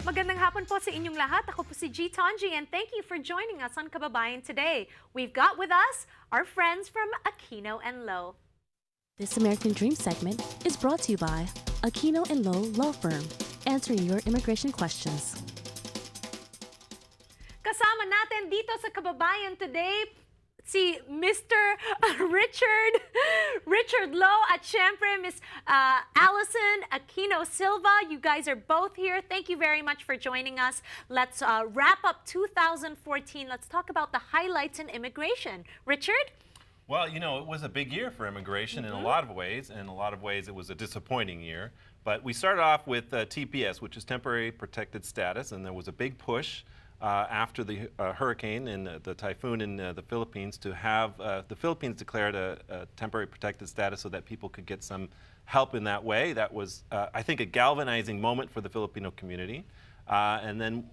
Magandang hapon po sa inyong lahat. Ako po si G. Tonji and thank you for joining us on Kababayan today. We've got with us our friends from Aquino and Low. This American Dream segment is brought to you by Aquino and Low Law Firm, answering your immigration questions. Kasama natin dito sa Kababayan today si Mr. Richard Low at syempre Miss Allison Aquino Silva. You guys are both here. Thank you very much for joining us. Let's wrap up 2014. Let's talk about the highlights in immigration. Richard? Well, you know, it was a big year for immigration in a lot of ways. In a lot of ways, it was a disappointing year. But we started off with TPS, which is temporary protected status, and there was a big push after the hurricane and the typhoon in the Philippines to have the Philippines declared a temporary protected status so that people could get some help in that way. That was, I think, a galvanizing moment for the Filipino community. And then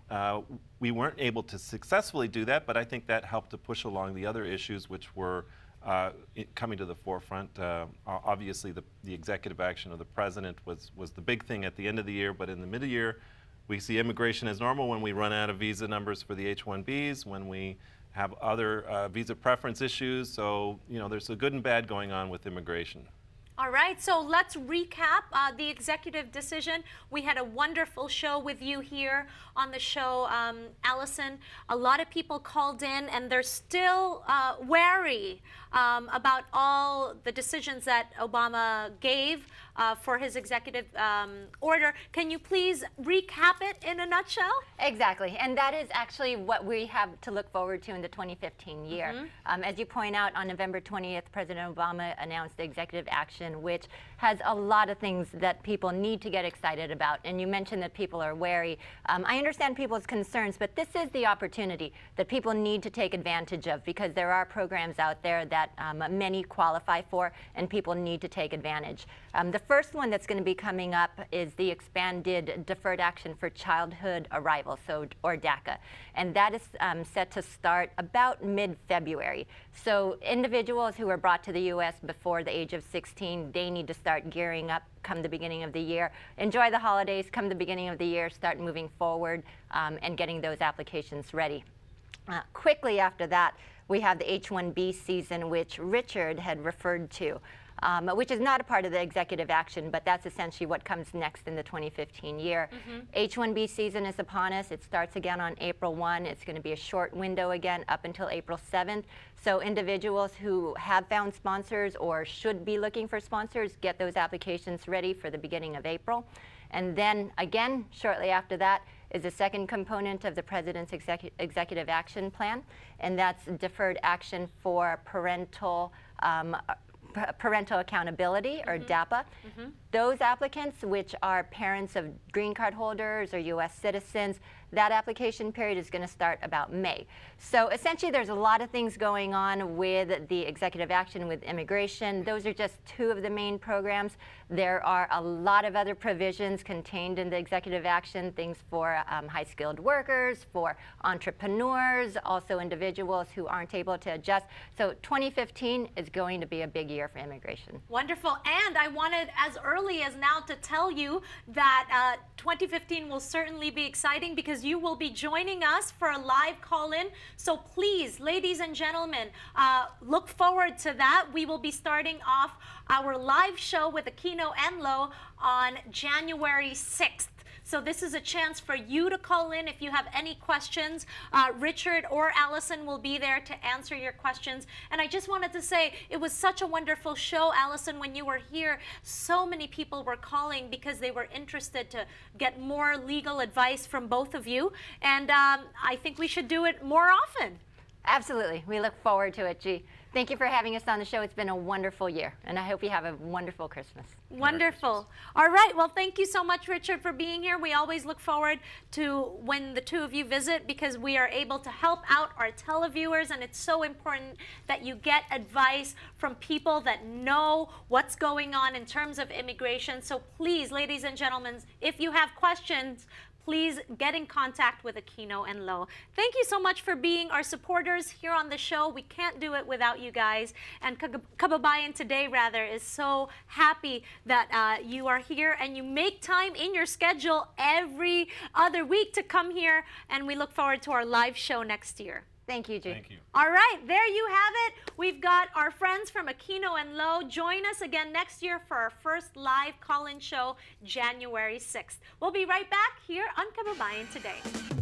we weren't able to successfully do that, but I think that helped to push along the other issues which were coming to the forefront. Obviously, the executive action of the president was the big thing at the end of the year, but in the mid-year, we see immigration as normal when we run out of visa numbers for the H-1Bs, when we have other visa preference issues. So, you know, there's a good and bad going on with immigration. All right, so let's recap the executive decision. We had a wonderful show with you here on the show, Allison. A lot of people called in and they're still wary about all the decisions that Obama gave for his executive order. Can you please recap it in a nutshell? Exactly, and that is actually what we have to look forward to in the 2015 year. As you point out, on November 20th, President Obama announced the executive action, which has a lot of things that people need to get excited about. And you mentioned that people are wary. I understand people's concerns, but this is the opportunity that people need to take advantage of because there are programs out there that many qualify for and people need to take advantage. The first one that's going to be coming up is the expanded deferred action for childhood arrival, or DACA. And that is set to start about mid-February. So individuals who are brought to the U.S. before the age of 16, they need to start gearing up come the beginning of the year. Enjoy the holidays, come the beginning of the year, start moving forward and getting those applications ready. Quickly after that, we have the H-1B season, which Richard had referred to. Which is not a part of the executive action, but that's essentially what comes next in the 2015 year. H-1B season is upon us. It starts again on April 1. It's going to be a short window again up until April 7th. So individuals who have found sponsors or should be looking for sponsors, get those applications ready for the beginning of April. And then again, shortly after that, is the second component of the President's Executive Action Plan, and that's deferred action for parental accountability, or DAPA. Those applicants, which are parents of green card holders or U.S. citizens, that application period is going to start about May. So essentially, there's a lot of things going on with the executive action with immigration. Those are just two of the main programs. There are a lot of other provisions contained in the executive action, things for high-skilled workers, for entrepreneurs, also individuals who aren't able to adjust. So 2015 is going to be a big year for immigration. Wonderful. And I wanted, as early as now, to tell you that 2015 will certainly be exciting because you will be joining us for a live call-in. So please, ladies and gentlemen, look forward to that. We will be starting off our live show with Aquino and Low on January 6th. So this is a chance for you to call in if you have any questions. Richard or Allison will be there to answer your questions. And I just wanted to say it was such a wonderful show, Allison, when you were here. So many people were calling because they were interested to get more legal advice from both of you. And I think we should do it more often. Absolutely. We look forward to it, G. Thank you for having us on the show. It's been a wonderful year, and I hope you have a wonderful Christmas. Wonderful. All right. Well, thank you so much, Richard, for being here. We always look forward to when the two of you visit because we are able to help out our televiewers, and it's so important that you get advice from people that know what's going on in terms of immigration. So please, ladies and gentlemen, if you have questions, please get in contact with Aquino and Lo. Thank you so much for being our supporters here on the show. We can't do it without you guys. And Kababayan today, rather, is so happy that you are here and you make time in your schedule every other week to come here. And we look forward to our live show next year. Thank you, G. Thank you. All right, there you have it. We've got our friends from Aquino and Lo. Join us again next year for our first live call-in show, January 6th. We'll be right back here on Kababayan Today.